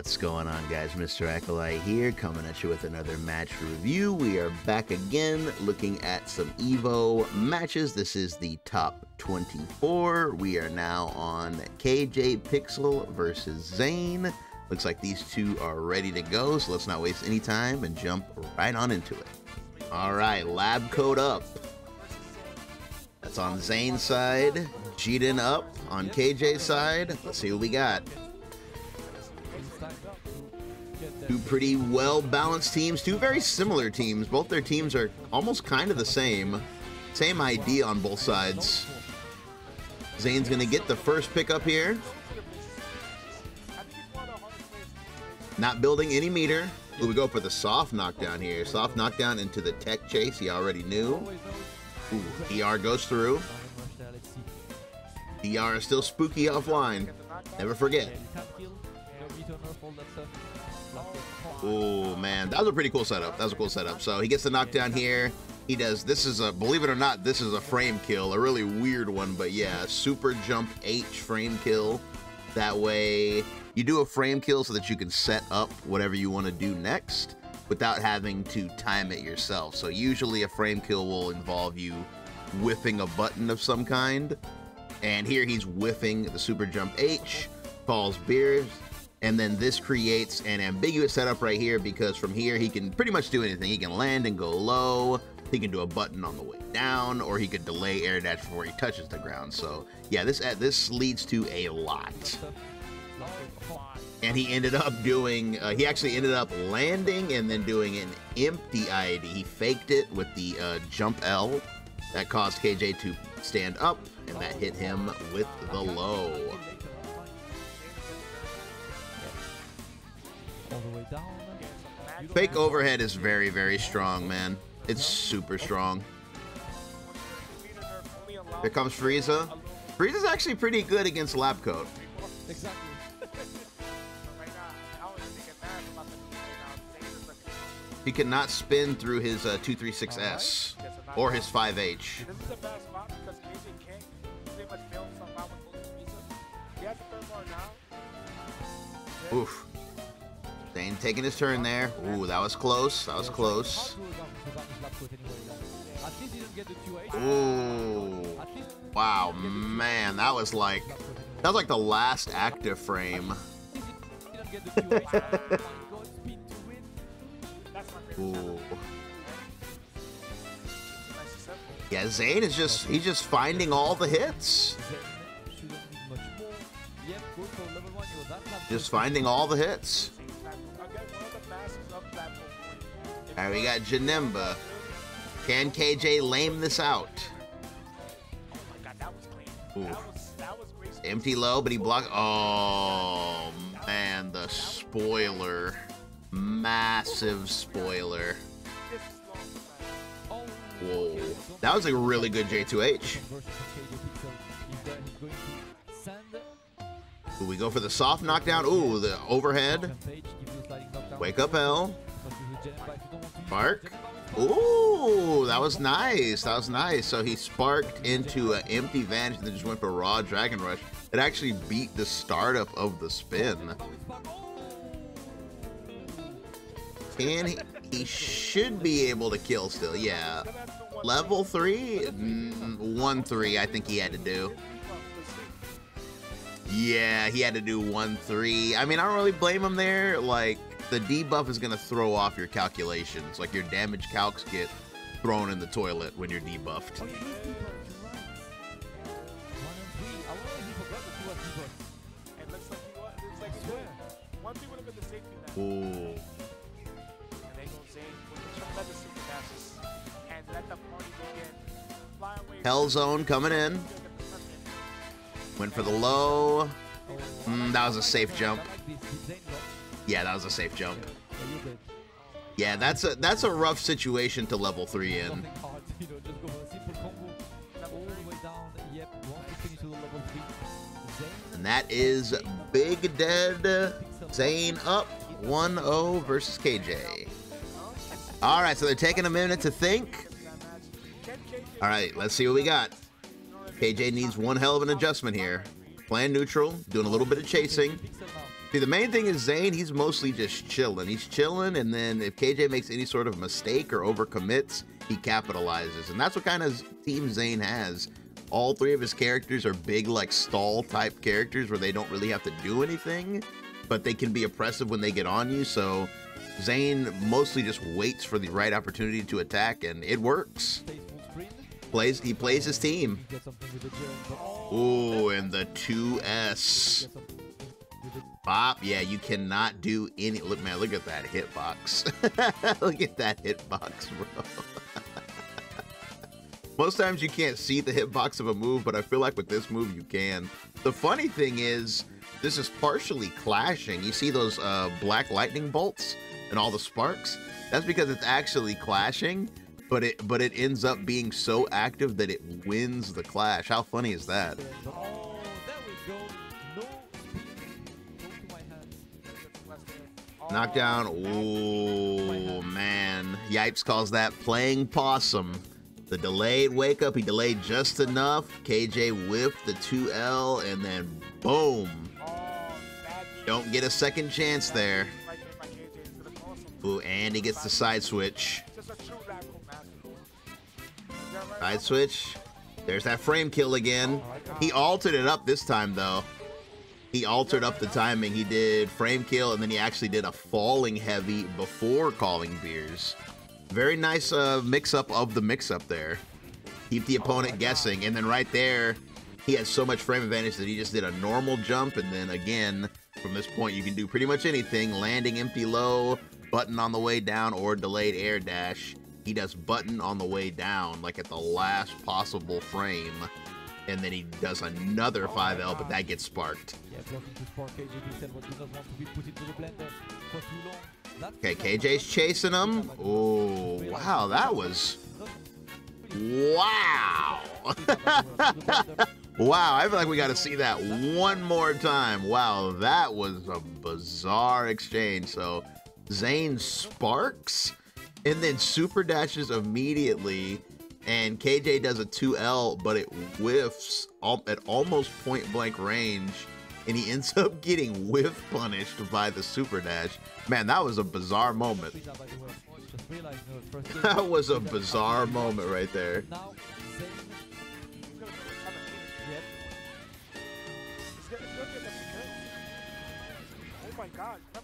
What's going on, guys? Mr. Acolyte here, coming at you with another match review. We are back again looking at some Evo matches. This is the top 24. We are now on KJ Pixel versus Zane. Looks like these two are ready to go, so let's not waste any time and jump right on into it. All right, lab coat up. That's on Zane's side. Jiden up on KJ's side. Let's see what we got. Two pretty well-balanced teams, two very similar teams. Both their teams are almost kind of the same. Same idea on both sides. Zane's gonna get the first pick up here. Not building any meter. Ooh, we go for the soft knockdown here. Soft knockdown into the tech chase, he already knew. Ooh, DR goes through. DR is still spooky offline. Never forget. Oh man, that was a pretty cool setup. That was a cool setup. So he gets the knockdown here. He does, this is a, believe it or not, this is a frame kill. A really weird one, but yeah, super jump H frame kill. That way you do a frame kill so that you can set up whatever you want to do next without having to time it yourself. So usually a frame kill will involve you whiffing a button of some kind. And here he's whiffing the super jump H, falls beers. And then this creates an ambiguous setup right here, because from here he can pretty much do anything. He can land and go low, he can do a button on the way down, or he could delay air dash before he touches the ground. So yeah, this leads to a lot. And he ended up doing, he actually ended up landing and then doing an empty ID. He faked it with the jump L. That caused KJ to stand up, and that hit him with the low. All the way down. Fake overhead is very, very strong, man. It's super strong. Here comes Frieza. Frieza's actually pretty good against lab coat. Exactly. He cannot spin through his 236S or his 5H. Oof. Zane taking his turn there. Ooh, that was close. That was close. Ooh. Wow, man, that was like the last active frame. Ooh. Yeah, Zane is he's just finding all the hits. Just finding all the hits. Alright, we got Janemba. Can KJ lame this out? Ooh. Empty low, but he blocked. Oh, man, the spoiler. Massive spoiler. Whoa. That was a really good J2H. Ooh, we go for the soft knockdown. Ooh, the overhead. Wake up L. Spark. Ooh, that was nice. That was nice. So he sparked into an empty vanish and then just went for raw dragon rush. It actually beat the startup of the spin. He should be able to kill still. Yeah. Level 3? 1-3 I think he had to do. Yeah, he had to do 1-3. I mean, I don't really blame him there. Like, the debuff is going to throw off your calculations. Like, your damage calcs get thrown in the toilet when you're debuffed. Ooh. Hell Zone coming in. Went for the low. That was a safe jump. Yeah, that was a safe jump. Yeah, that's a rough situation to level 3 in. And that is Big Dead. Zane up 1-0 versus KJ. All right, so they're taking a minute to think. All right, let's see what we got. KJ needs one hell of an adjustment here. Playing neutral, doing a little bit of chasing. See, the main thing is Zane, he's mostly just chilling. He's chilling, and then if KJ makes any sort of mistake or overcommits, he capitalizes. And that's what kind of team Zane has. All three of his characters are big, like, stall-type characters where they don't really have to do anything, but they can be oppressive when they get on you. So Zane mostly just waits for the right opportunity to attack, and it works. He plays his team. Ooh, and the 2S. Bop, yeah, you cannot do any. Look, man, look at that hitbox. Look at that hitbox, bro. Most times you can't see the hitbox of a move, but I feel like with this move you can. The funny thing is, this is partially clashing. You see those black lightning bolts and all the sparks? That's because it's actually clashing, but it ends up being so active that it wins the clash. How funny is that? Knockdown. Oh man. Yipes calls that playing possum. The delayed wake up, he delayed just enough. KJ whiffed the 2L, and then boom. Don't get a second chance there. Ooh, and he gets the side switch. Side switch. There's that frame kill again. He altered it up this time, though. He altered up the timing. He did frame kill, and then he actually did a falling heavy before calling beers. Very nice mix-up of the mix-up there. Keep the opponent guessing, and then right there, he has so much frame advantage that he just did a normal jump, and then again, from this point, you can do pretty much anything. Landing empty low, button on the way down, or delayed air dash. He does button on the way down, like at the last possible frame. And then he does another 5L, but that gets sparked. Okay, KJ's chasing him. Oh, wow, that was... Wow! Wow, I feel like we got to see that one more time. Wow, that was a bizarre exchange. So, Zane sparks, and then super dashes immediately, and KJ does a 2L, but it whiffs at almost point-blank range, and he ends up getting whiff punished by the super dash. Man, that was a bizarre moment. That was a bizarre moment right there.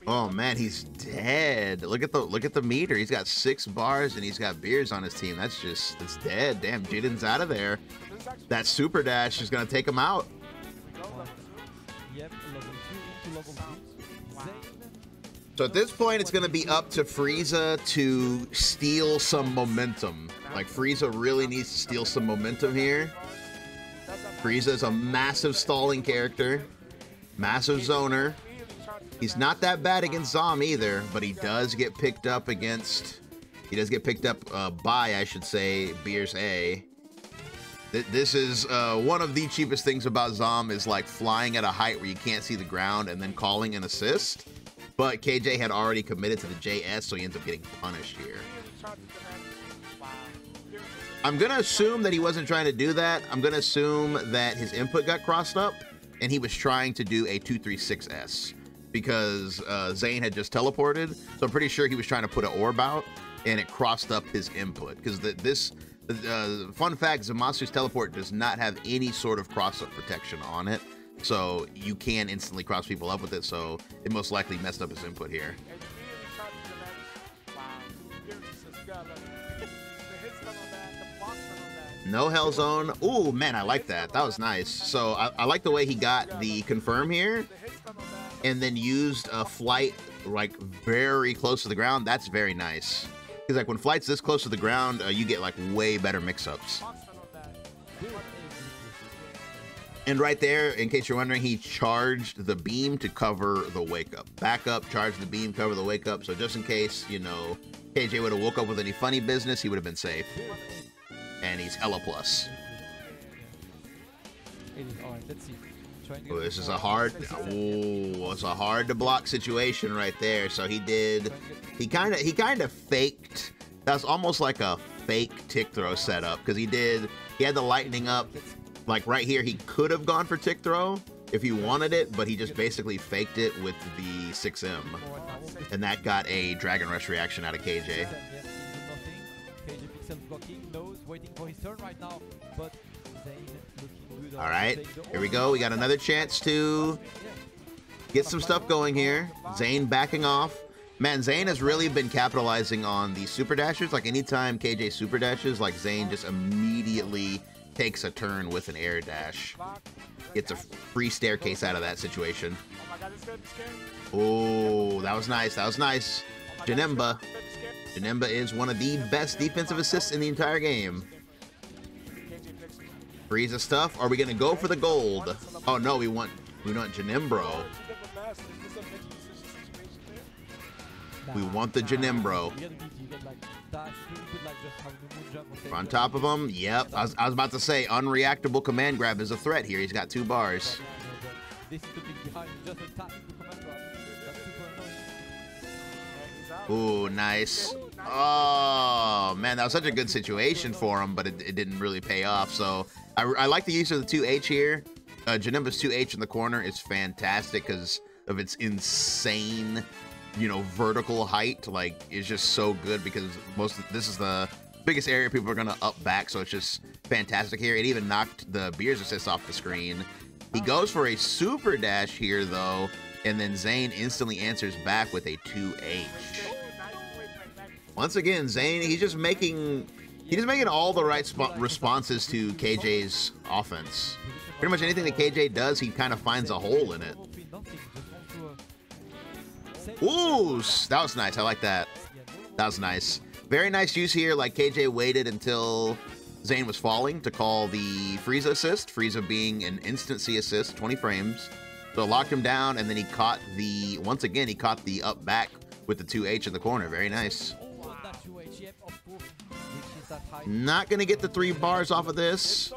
Oh man, he's dead. Look at the meter. He's got 6 bars and he's got beers on his team. That's dead. Damn, Jiden's out of there. That super dash is gonna take him out. So at this point, it's gonna be up to Frieza to steal some momentum. Like, Frieza really needs to steal some momentum here. Frieza's a massive stalling character, massive zoner. He's not that bad against Zom either, but he does get picked up against... He does get picked up by, I should say, Beer's A. This is one of the cheapest things about Zom is like flying at a height where you can't see the ground and then calling an assist. But KJ had already committed to the JS, so he ends up getting punished here. I'm going to assume that he wasn't trying to do that. I'm going to assume that his input got crossed up and he was trying to do a 236S. Because Zane had just teleported, so I'm pretty sure he was trying to put an orb out, and it crossed up his input. Because fun fact, Zamasu's teleport does not have any sort of cross-up protection on it, so you can instantly cross people up with it, so it most likely messed up his input here. No Hell Zone. Ooh, man, I like that. That was nice. So I like the way he got the confirm here, and then used a flight like very close to the ground. That's very nice. Because like when flight's this close to the ground, you get like way better mix-ups. And right there, in case you're wondering, he charged the beam to cover the wake up. Back up, charge the beam, cover the wake up. So just in case, you know, KJ would have woke up with any funny business, he would have been safe. And he's hella plus. Oh, this is a hard, it's a hard to block situation right there. So he kind of faked. That's almost like a fake tick throw setup, because he had the lightning up, like right here. He could have gone for tick throw, if he wanted it, but he just basically faked it with the 6M. And that got a Dragon Rush reaction out of KJ. All right, here we go. We got another chance to get some stuff going here. Zane backing off. Man, Zane has really been capitalizing on the super dashes. Like anytime KJ super dashes, like Zane just immediately takes a turn with an air dash. Gets a free staircase out of that situation. Oh, that was nice. That was nice. Janemba. Janemba is one of the best defensive assists in the entire game. Frieza stuff. Are we gonna go for the gold? Oh no, we want Janembro. We want the Janembro. On top of him, yep. I was about to say, unreactable command grab is a threat here. He's got 2 bars. Ooh, nice. Oh, man, that was such a good situation for him, but it didn't really pay off. So I like the use of the 2H here. Janemba's 2H in the corner is fantastic because of its insane, you know, vertical height. Like, it's just so good because this is the biggest area people are gonna up back, so it's just fantastic here. It even knocked the Beer's assist off the screen. He goes for a super dash here though, and then Zane instantly answers back with a 2H. Once again, Zane, he's just making all the right responses to KJ's offense. Pretty much anything that KJ does, he kind of finds a hole in it. Ooh, that was nice. I like that. That was nice. Very nice use here. Like, KJ waited until Zane was falling to call the Frieza assist. Frieza being an instancy assist, 20 frames. So locked him down, and then he caught the, once again, he caught the up back with the 2H in the corner. Very nice. Not gonna get the 3 bars off of this,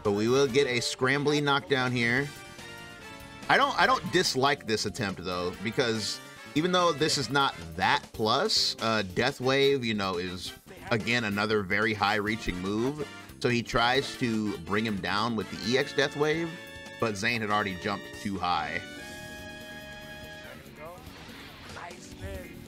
but we will get a scrambly knockdown here. I don't dislike this attempt though, because even though this is not that plus, Death Wave, you know, is again another very high reaching move. So he tries to bring him down with the EX Death Wave, but Zane had already jumped too high.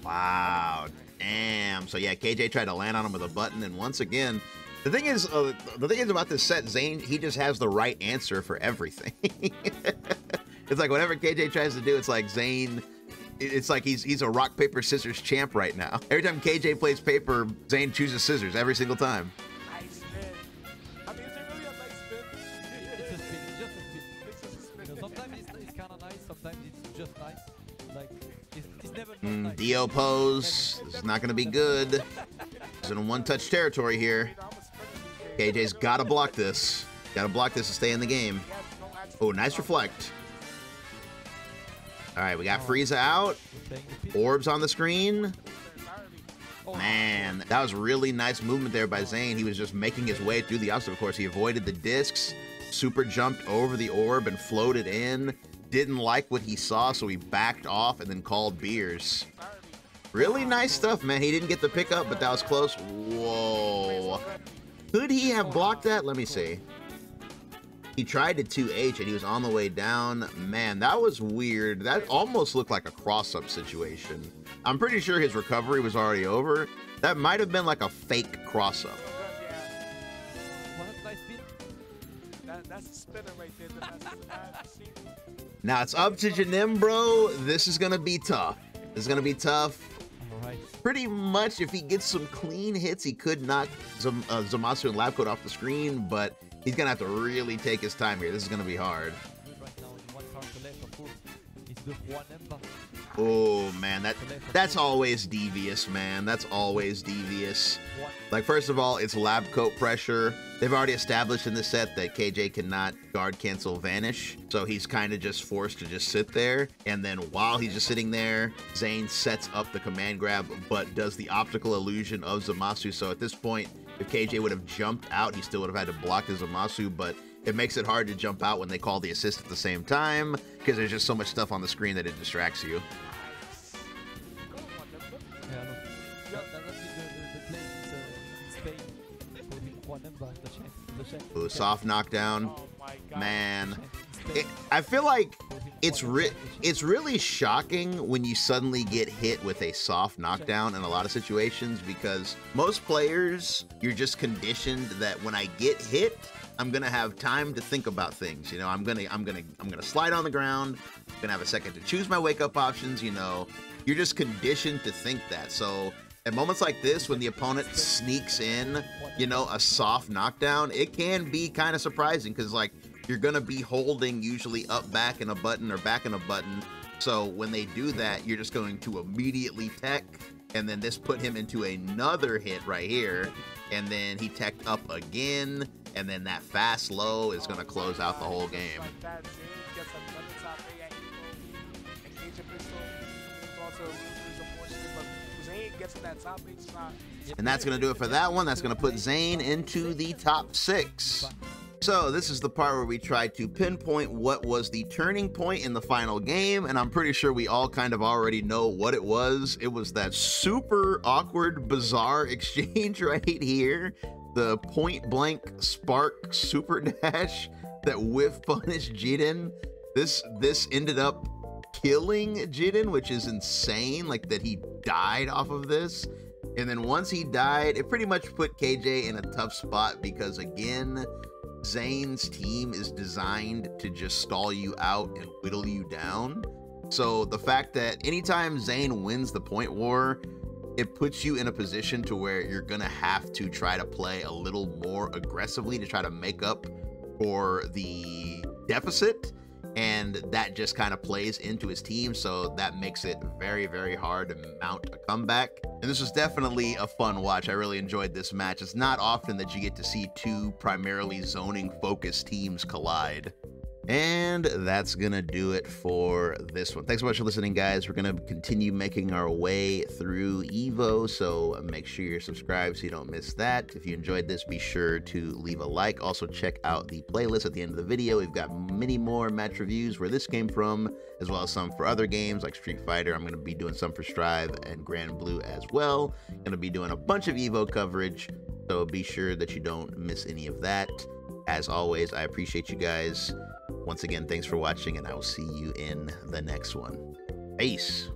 Wow, damn. So yeah, KJ tried to land on him with a button, and once again, the thing is about this set, Zane, he just has the right answer for everything. It's like whatever KJ tries to do, it's like Zane, it's like he's a rock, paper, scissors champ right now. Every time KJ plays paper, Zane chooses scissors every single time. Nice spin. I mean, is it really a nice spin? It's a spin, it's just a spin. You know, sometimes it's kind of nice, sometimes it's just nice. Like, it's never nice. Dio pose. This is not going to be good. He's in one-touch territory here. KJ's got to block this. Got to block this to stay in the game. Oh, nice reflect. All right, we got Frieza out. Orbs on the screen. Man, that was really nice movement there by Zane. He was just making his way through the obstacle course. He avoided the discs, super jumped over the orb and floated in. Didn't like what he saw, so he backed off and then called Beers. Really nice stuff, man. He didn't get the pickup, but that was close. Whoa. Could he have blocked that? Let me see. He tried to 2H and he was on the way down. Man, that was weird. That almost looked like a cross-up situation. I'm pretty sure his recovery was already over. That might have been like a fake cross-up. That's a spinner right there. Now it's up to Janembro. This is gonna be tough. This is gonna be tough. Pretty much, if he gets some clean hits, he could knock Zamasu and Lab Coat off the screen, but he's gonna have to really take his time here. This is gonna be hard. Oh man, that's always devious, man. That's always devious. Like, first of all, it's Lab Coat pressure. They've already established in the set that KJ cannot guard cancel vanish, so he's kind of just forced to just sit there. And then while he's just sitting there, Zane sets up the command grab, but does the optical illusion of Zamasu. So at this point, if KJ would have jumped out, he still would have had to block the Zamasu, but it makes it hard to jump out when they call the assist at the same time, because there's just so much stuff on the screen that it distracts you. Ooh, soft knockdown. Oh my god. Man, I feel like it's really shocking when you suddenly get hit with a soft knockdown in a lot of situations, because most players, you're just conditioned that when I get hit, I'm gonna have time to think about things. You know, I'm gonna slide on the ground. I'm gonna have a second to choose my wake up options. You know, you're just conditioned to think that. So at moments like this, when the opponent sneaks in, you know, a soft knockdown, it can be kind of surprising, because like you're gonna be holding usually up, back in a button or back in a button. So when they do that, you're just going to immediately tech, and then this put him into another hit right here, and then he teched up again, and then that fast low is gonna close out the whole game. Like that, Zane gets another top 8 at Evo. Engage a pistol. Also loses a portion, but Zane gets in that top 8 slot. And that's going to do it for that one. That's going to put Zane into the top 6. So this is the part where we try to pinpoint what was the turning point in the final game, and I'm pretty sure we all kind of already know what it was. It was that super awkward, bizarre exchange right here. The point blank spark super dash that whiff punished Jiden. This ended up killing Jiden, which is insane, like that he died off of this. And then once he died, it pretty much put KJ in a tough spot, because again, Zane's team is designed to just stall you out and whittle you down. So the fact that anytime Zane wins the point war, it puts you in a position to where you're gonna have to try to play a little more aggressively to try to make up for the deficit. And that just kind of plays into his team, so that makes it very, very hard to mount a comeback. And this was definitely a fun watch. I really enjoyed this match. It's not often that you get to see two primarily zoning focused teams collide. And that's gonna do it for this one. Thanks so much for listening, guys. We're gonna continue making our way through Evo, so make sure you're subscribed so you don't miss that. If you enjoyed this, be sure to leave a like. Also check out the playlist at the end of the video. We've got many more match reviews where this came from, as well as some for other games like Street Fighter. I'm gonna be doing some for Strive and Grand Blue as well. Gonna be doing a bunch of Evo coverage, so be sure that you don't miss any of that. As always, I appreciate you guys. Once again, thanks for watching, and I will see you in the next one. Peace.